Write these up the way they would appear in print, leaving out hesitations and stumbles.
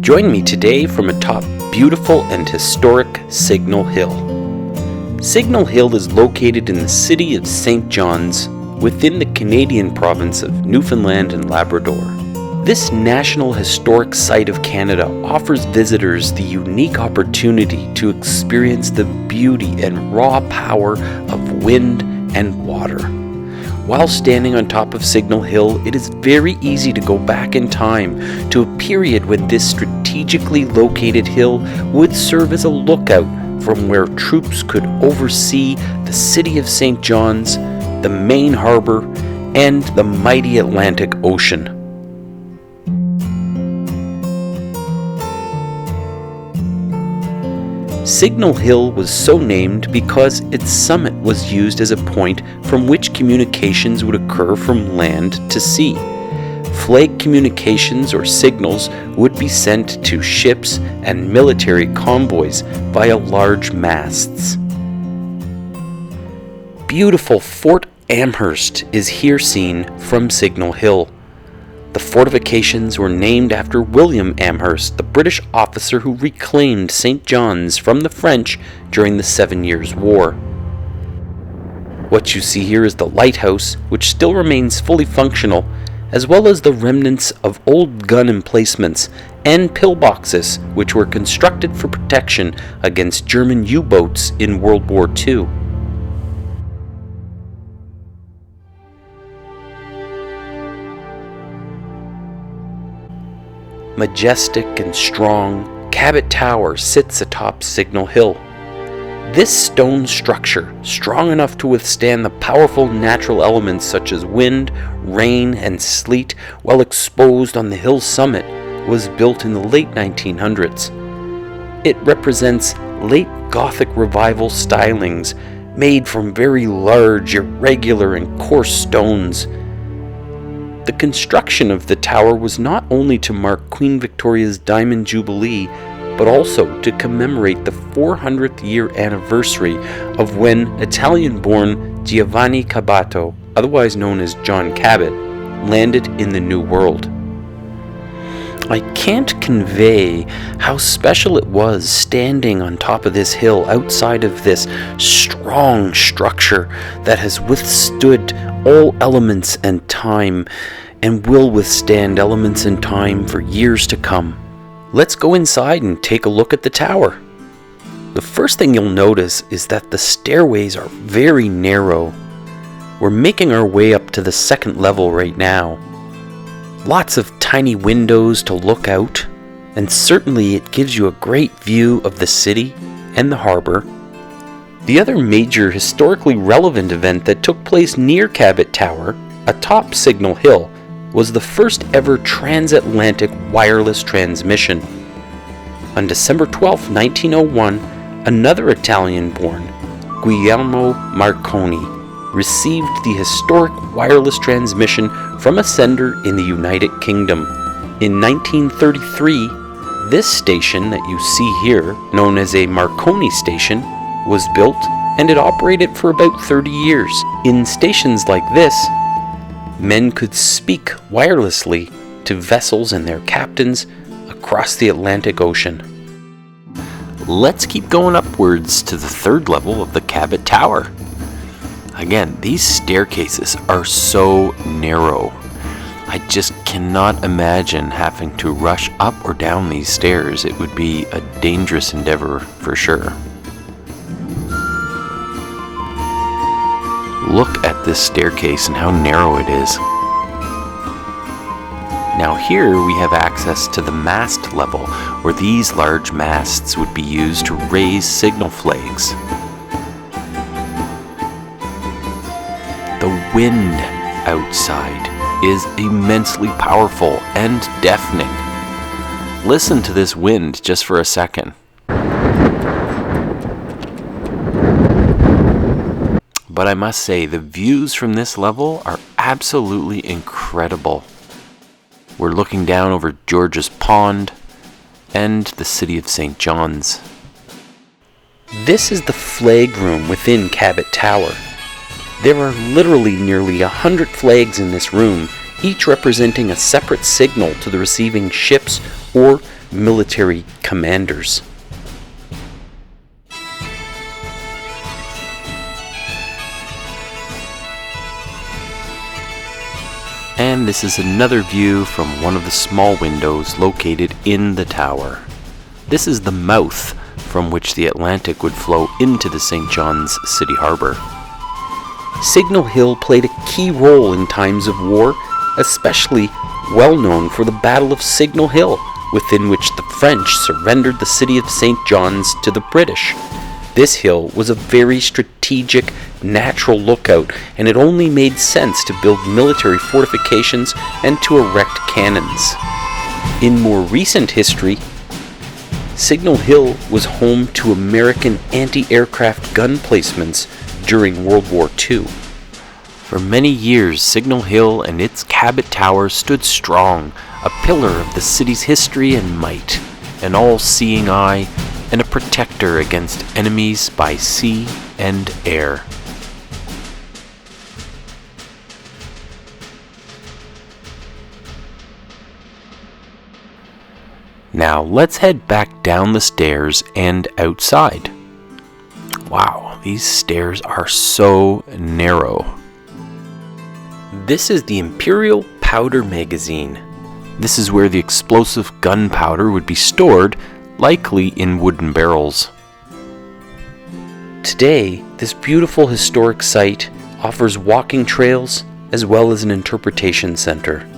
Join me today from atop beautiful and historic Signal Hill. Signal Hill is located in the city of St. John's within the Canadian province of Newfoundland and Labrador. This National Historic Site of Canada offers visitors the unique opportunity to experience the beauty and raw power of wind and water. While standing on top of Signal Hill, it is very easy to go back in time to a period when this strategically located hill would serve as a lookout from where troops could oversee the city of St. John's, the main harbor, and the mighty Atlantic Ocean. Signal Hill was so named because its summit was used as a point from which communications would occur from land to sea. Flag communications or signals would be sent to ships and military convoys via large masts. Beautiful Fort Amherst is here seen from Signal Hill. The fortifications were named after William Amherst, the British officer who reclaimed St. John's from the French during the 7 Years' War. What you see here is the lighthouse, which still remains fully functional, as well as the remnants of old gun emplacements and pillboxes, which were constructed for protection against German U-boats in World War II. Majestic and strong, Cabot Tower sits atop Signal Hill. This stone structure, strong enough to withstand the powerful natural elements such as wind, rain, and sleet while exposed on the hill's summit, was built in the late 1900s. It represents late Gothic Revival stylings made from very large, irregular, and coarse stones. The construction of the tower was not only to mark Queen Victoria's Diamond Jubilee, but also to commemorate the 400th year anniversary of when Italian-born Giovanni Cabot, otherwise known as John Cabot, landed in the New World. I can't convey how special it was standing on top of this hill outside of this strong structure that has withstood all elements and time and will withstand elements and time for years to come. Let's go inside and take a look at the tower. The first thing you'll notice is that the stairways are very narrow. We're making our way up to the second level right now. Lots of tiny windows to look out, and certainly it gives you a great view of the city and the harbor. The other major historically relevant event that took place near Cabot Tower, atop Signal Hill, was the first ever transatlantic wireless transmission. On December 12, 1901, another Italian-born, Guglielmo Marconi, received the historic wireless transmission from a sender in the United Kingdom. In 1933, this station that you see here, known as a Marconi station, was built, and it operated for about 30 years. In stations like this, men could speak wirelessly to vessels and their captains across the Atlantic Ocean. Let's keep going upwards to the third level of the Cabot Tower. Again, these staircases are so narrow. I just cannot imagine having to rush up or down these stairs. It would be a dangerous endeavor for sure. Look at this staircase and how narrow it is. Now here we have access to the mast level, where these large masts would be used to raise signal flags. The wind outside is immensely powerful and deafening. Listen to this wind just for a second. But I must say, the views from this level are absolutely incredible. We're looking down over George's Pond and the city of St. John's. This is the flag room within Cabot Tower. There are literally nearly 100 flags in this room, each representing a separate signal to the receiving ships or military commanders. And this is another view from one of the small windows located in the tower. This is the mouth from which the Atlantic would flow into the St. John's City Harbor. Signal Hill played a key role in times of war, especially well known for the Battle of Signal Hill, within which the French surrendered the city of St. John's to the British. This hill was a very strategic, natural lookout, and it only made sense to build military fortifications and to erect cannons. In more recent history, Signal Hill was home to American anti-aircraft gun placements during World War II. For many years, Signal Hill and its Cabot Tower stood strong, a pillar of the city's history and might, an all-seeing eye, and a protector against enemies by sea and air. Now let's head back down the stairs and outside. Wow, these stairs are so narrow. This is the Imperial Powder Magazine. This is where the explosive gunpowder would be stored, likely in wooden barrels. Today, this beautiful historic site offers walking trails as well as an interpretation center.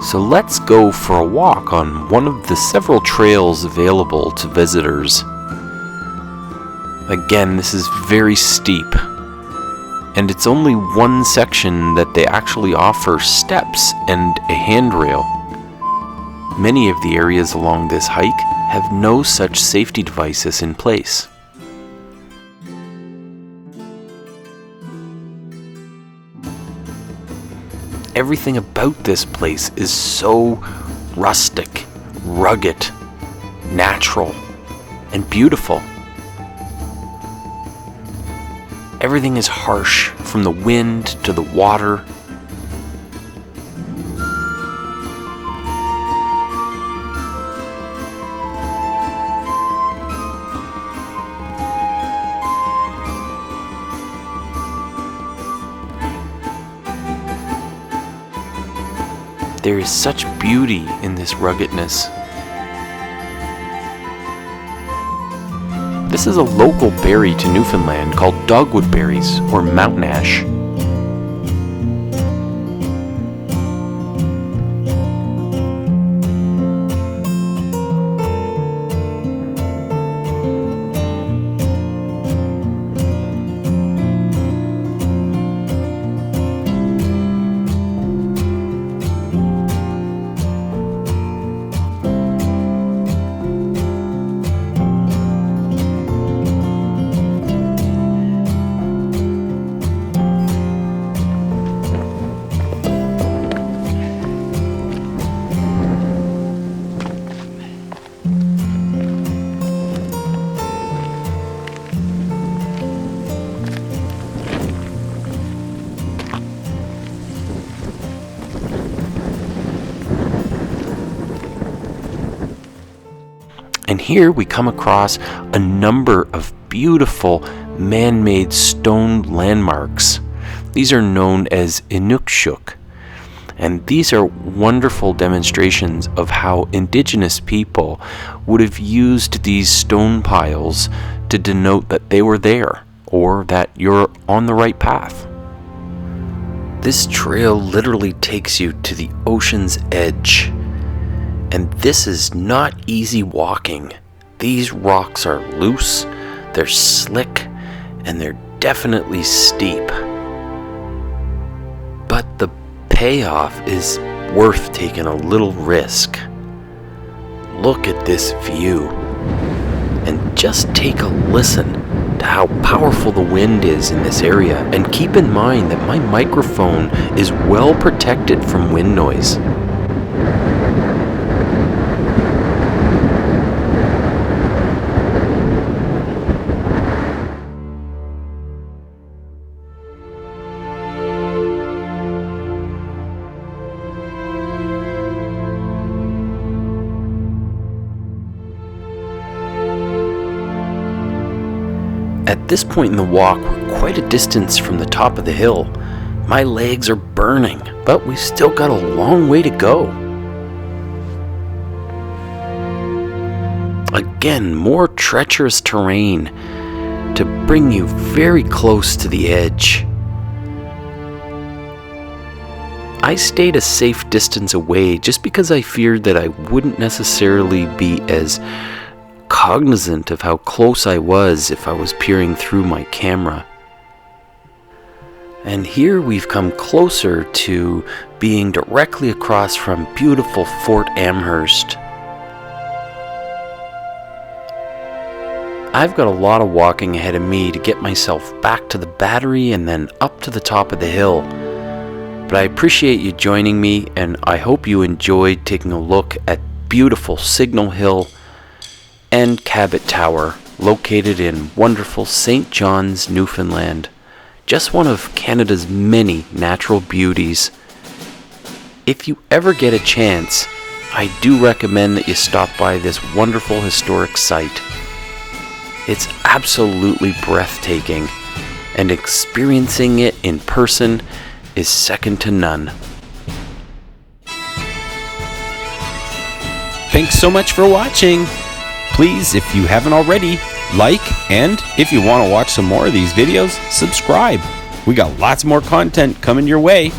So let's go for a walk on one of the several trails available to visitors. Again, this is very steep, and it's only one section that they actually offer steps and a handrail. Many of the areas along this hike have no such safety devices in place. Everything about this place is so rustic, rugged, natural, and beautiful. Everything is harsh, from the wind to the water. There is such beauty in this ruggedness. This is a local berry to Newfoundland called dogwood berries or mountain ash. And here we come across a number of beautiful man-made stone landmarks. These are known as Inukshuk, and these are wonderful demonstrations of how indigenous people would have used these stone piles to denote that they were there, or that you're on the right path. This trail literally takes you to the ocean's edge. And this is not easy walking. These rocks are loose, they're slick, and they're definitely steep. But the payoff is worth taking a little risk. Look at this view, and just take a listen to how powerful the wind is in this area, and keep in mind that my microphone is well protected from wind noise. At this point in the walk, we're quite a distance from the top of the hill. My legs are burning, but we've still got a long way to go. Again, more treacherous terrain to bring you very close to the edge. I stayed a safe distance away just because I feared that I wouldn't necessarily be as cognizant of how close I was if I was peering through my camera. And here we've come closer to being directly across from beautiful Fort Amherst. I've got a lot of walking ahead of me to get myself back to the battery and then up to the top of the hill. But I appreciate you joining me, and I hope you enjoyed taking a look at beautiful Signal Hill and Cabot Tower, located in wonderful St. John's, Newfoundland. Just one of Canada's many natural beauties. If you ever get a chance, I do recommend that you stop by this wonderful historic site. It's absolutely breathtaking, and experiencing it in person is second to none. Thanks so much for watching. Please, if you haven't already, like, and if you want to watch some more of these videos, subscribe. We got lots more content coming your way.